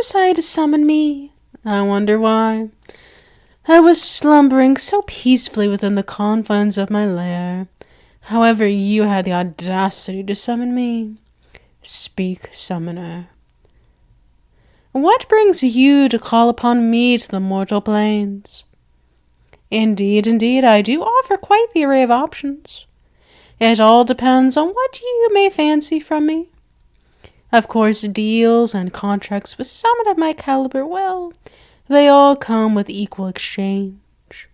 decided to summon me? I wonder why. I was slumbering so peacefully within the confines of my lair. However, you had the audacity to summon me. Speak, summoner. What brings you to call upon me to the mortal planes? Indeed, I do offer quite the array of options. It all depends on what you may fancy from me. Of course, deals and contracts with someone of my caliber, well, they all come with equal exchange.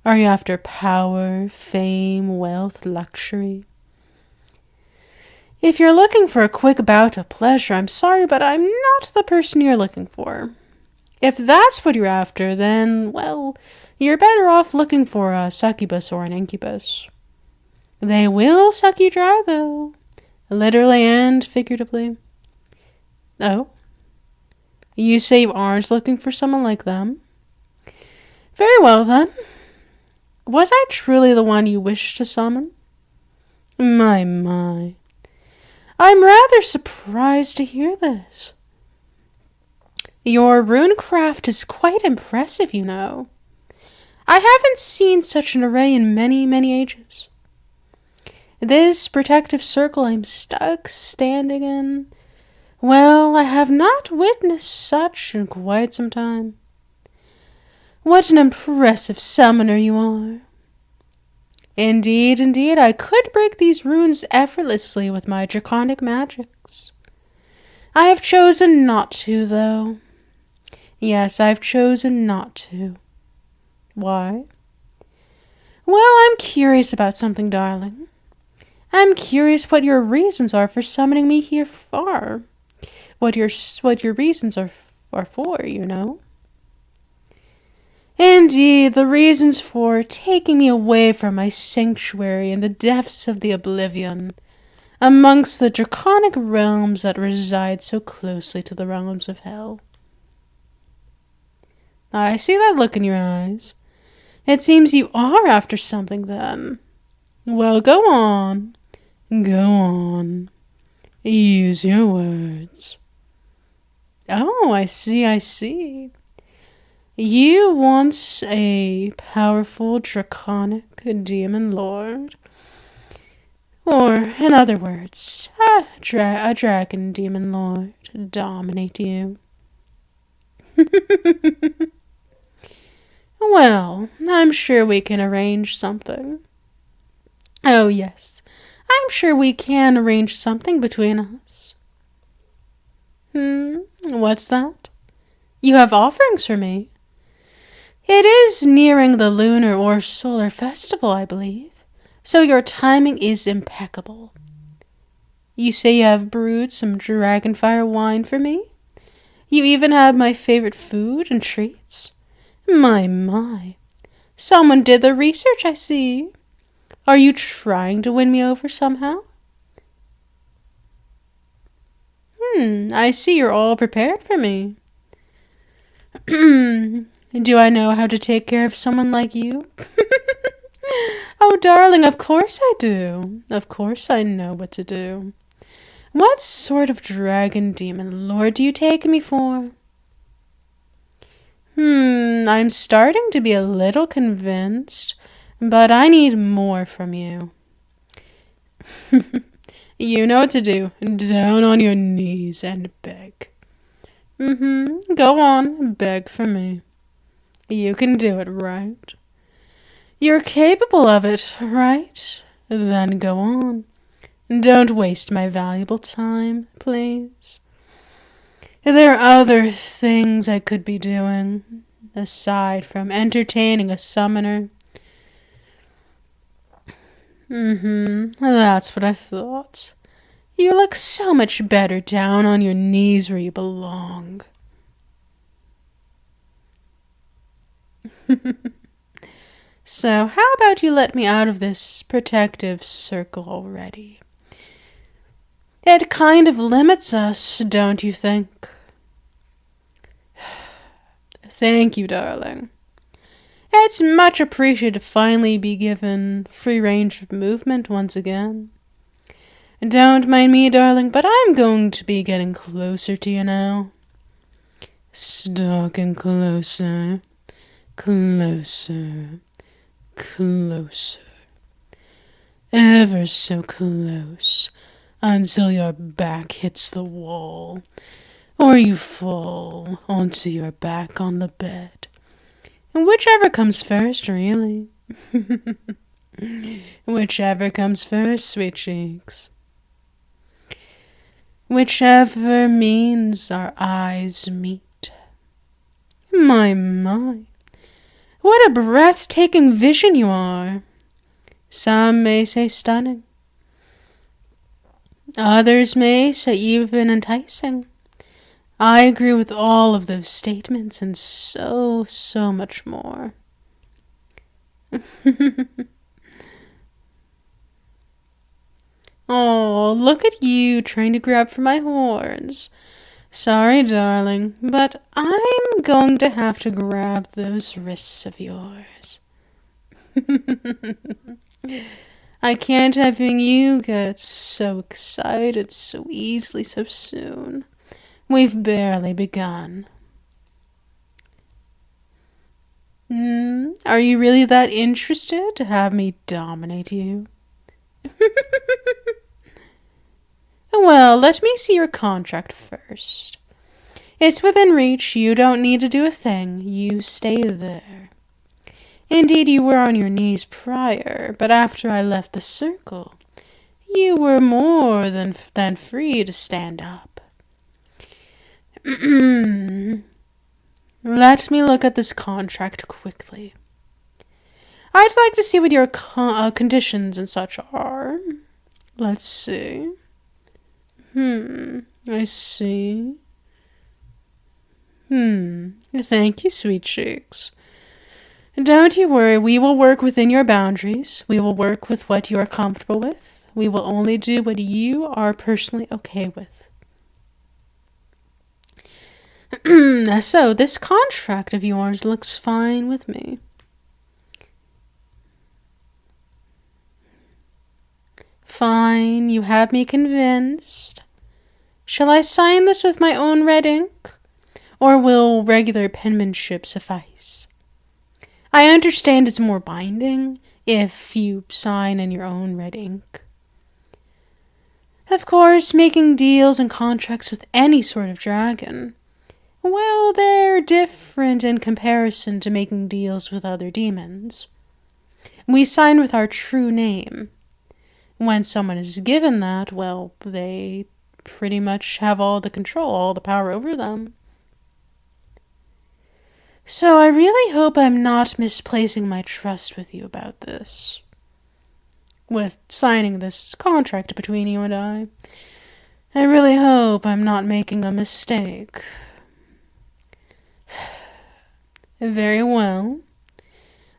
Are you after power, fame, wealth, luxury? If you're looking for a quick bout of pleasure, I'm sorry, but I'm not the person you're looking for. If that's what you're after, then, well, you're better off looking for a succubus or an incubus. They will suck you dry, though, literally and figuratively. Oh? You say you aren't looking for someone like them? Very well, then. Was I truly the one you wished to summon? My. I'm rather surprised to hear this. Your runecraft is quite impressive, you know. I haven't seen such an array in many, many ages. This protective circle I'm standing in, well, I have not witnessed such in quite some time. What an impressive summoner you are. Indeed, I could break these runes effortlessly with my draconic magics. I have chosen not to, though. Yes, I've chosen not to. Why? Well, I'm curious about something, darling. I'm curious what your reasons are for summoning me here far. What your reasons are for, you know. Indeed, the reasons for taking me away from my sanctuary in the depths of the oblivion, amongst the draconic realms that reside so closely to the realms of hell. I see that look in your eyes. It seems you are after something, then. Well, go on. Go on. Use your words. Oh, I see. You want a powerful draconic demon lord. Or, in other words, a dragon demon lord to dominate you. Well, I'm sure we can arrange something. Oh, yes, I'm sure we can arrange something between us. What's that? You have offerings for me? It is nearing the lunar or solar festival, I believe, so your timing is impeccable. You say you have brewed some dragonfire wine for me? You even have my favorite food and treats? My. Someone did the research, I see. Are you trying to win me over somehow? I see you're all prepared for me. Do I know how to take care of someone like you? Oh, darling, of course I do. Of course I know what to do. What sort of dragon demon lord do you take me for? I'm starting to be a little convinced, but I need more from you. You know what to do. Down on your knees and beg. Go on, beg for me. You can do it, right? You're capable of it, right? Then go on. Don't waste my valuable time, please. There are other things I could be doing, aside from entertaining a summoner. That's what I thought. You look so much better down on your knees where you belong. So, how about you let me out of this protective circle already? It kind of limits us, don't you think? Thank you, darling. It's much appreciated to finally be given free range of movement once again. Don't mind me, darling, but I'm going to be getting closer to you now. Stalking closer, closer, closer. Ever so close, until your back hits the wall, or you fall onto your back on the bed. And whichever comes first, really. Whichever comes first, sweet cheeks. Whichever means our eyes meet. My, what a breathtaking vision you are. Some may say stunning. Others may say even enticing. I agree with all of those statements and so much more. Oh, look at you trying to grab for my horns. Sorry, darling, but I'm going to have to grab those wrists of yours. I can't have you get so excited so easily so soon. We've barely begun. Are you really that interested to have me dominate you? Well, let me see your contract first. It's within reach. You don't need to do a thing. You stay there. Indeed, you were on your knees prior, but after I left the circle, you were more than free to stand up. Let me look at this contract quickly. I'd like to see what your conditions and such are. Let's see. I see. Thank you, sweet cheeks. Don't you worry, we will work within your boundaries. We will work with what you are comfortable with. We will only do what you are personally okay with. So, this contract of yours looks fine with me. Fine, you have me convinced. Shall I sign this with my own red ink? Or will regular penmanship suffice? I understand it's more binding if you sign in your own red ink. Of course, making deals and contracts with any sort of dragon, well, they're different in comparison to making deals with other demons. We sign with our true name. When someone is given that, well, they pretty much have all the control, all the power over them. So I really hope I'm not misplacing my trust with you about this. With signing this contract between you and I. I really hope I'm not making a mistake. Very well.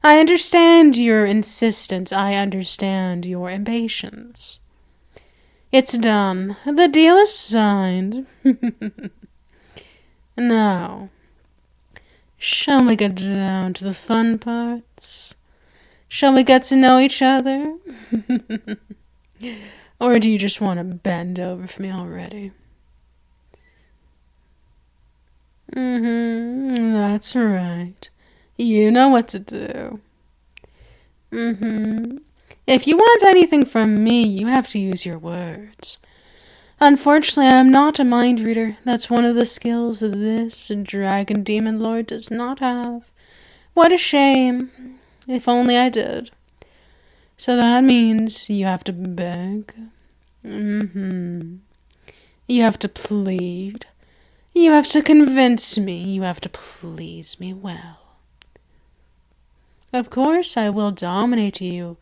I understand your insistence. I understand your impatience. It's done. The deal is signed. Now, shall we get down to the fun parts? Shall we get to know each other? Or do you just want to bend over for me already? That's right. You know what to do. If you want anything from me, you have to use your words. Unfortunately, I am not a mind reader. That's one of the skills that this dragon demon lord does not have. What a shame. If only I did. So that means you have to beg. You have to plead. You have to convince me. You have to please me well. Of course, I will dominate you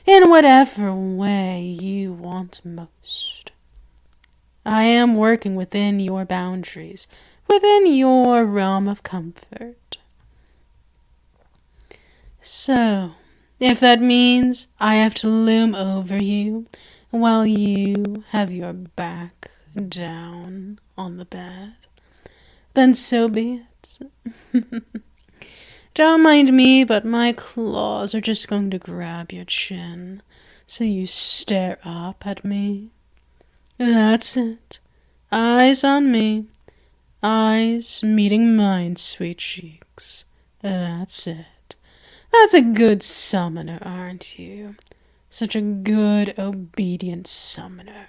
in whatever way you want most. I am working within your boundaries, within your realm of comfort. So, if that means I have to loom over you while you have your back down on the bed, then so be it. Don't mind me, but my claws are just going to grab your chin, so you stare up at me. That's it. Eyes on me. Eyes meeting mine, sweet cheeks. That's it. That's a good summoner, aren't you? Such a good, obedient summoner.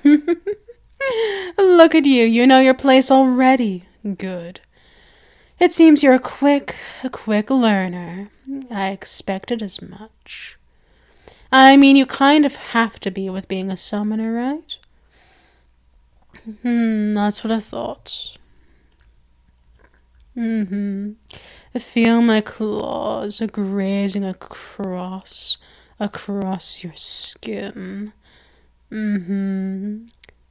Look at you. You know your place already. Good. It seems you're a quick learner. I expected as much. I mean, you kind of have to be with being a summoner, right? That's what I thought. I feel my claws grazing across your skin.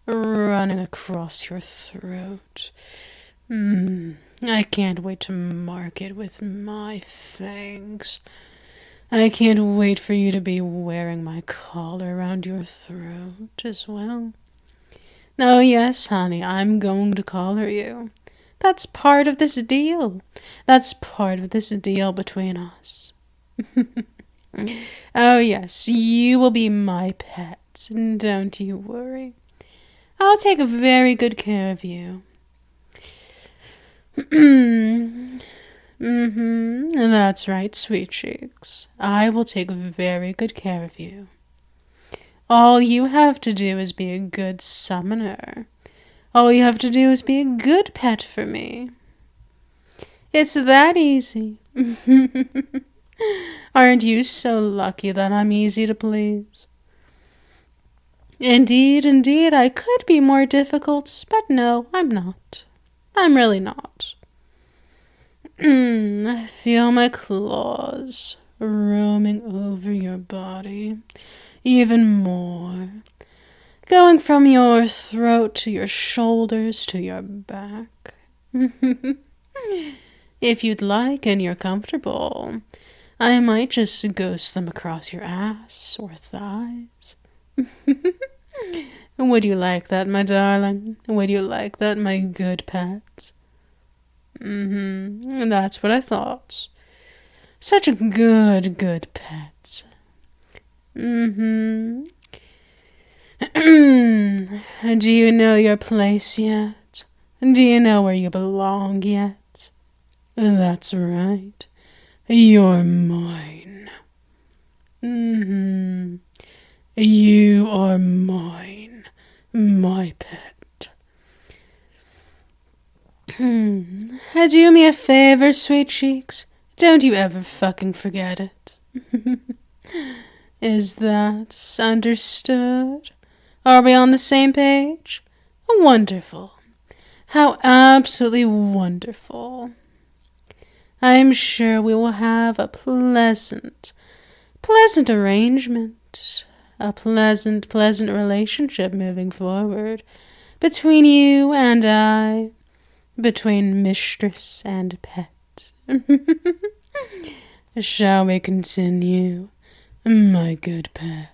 Running across your throat. I can't wait to mark it with my fangs. I can't wait for you to be wearing my collar around your throat as well. Oh yes, honey, I'm going to collar you. That's part of this deal. That's part of this deal between us. Oh yes, you will be my pet. Don't you worry. I'll take very good care of you. That's right, sweet cheeks. I will take very good care of you. All you have to do is be a good summoner. All you have to do is be a good pet for me. It's that easy. Aren't you so lucky that I'm easy to please? Indeed, I could be more difficult, but no, I'm not. I'm really not. I feel my claws roaming over your body, even more, going from your throat to your shoulders to your back. If you'd like and you're comfortable, I might just ghost them across your ass or thighs. Would you like that, my darling? Would you like that, my good pet? That's what I thought. Such a good pet. Do you know your place yet? Do you know where you belong yet? That's right. You're mine. You are mine, my pet. Do me a favor, sweet cheeks. Don't you ever fucking forget it. Is that understood? Are we on the same page? Wonderful. How absolutely wonderful. I'm sure we will have a pleasant arrangement, a pleasant relationship moving forward between you and I, between mistress and pet. Shall we continue, my good pet?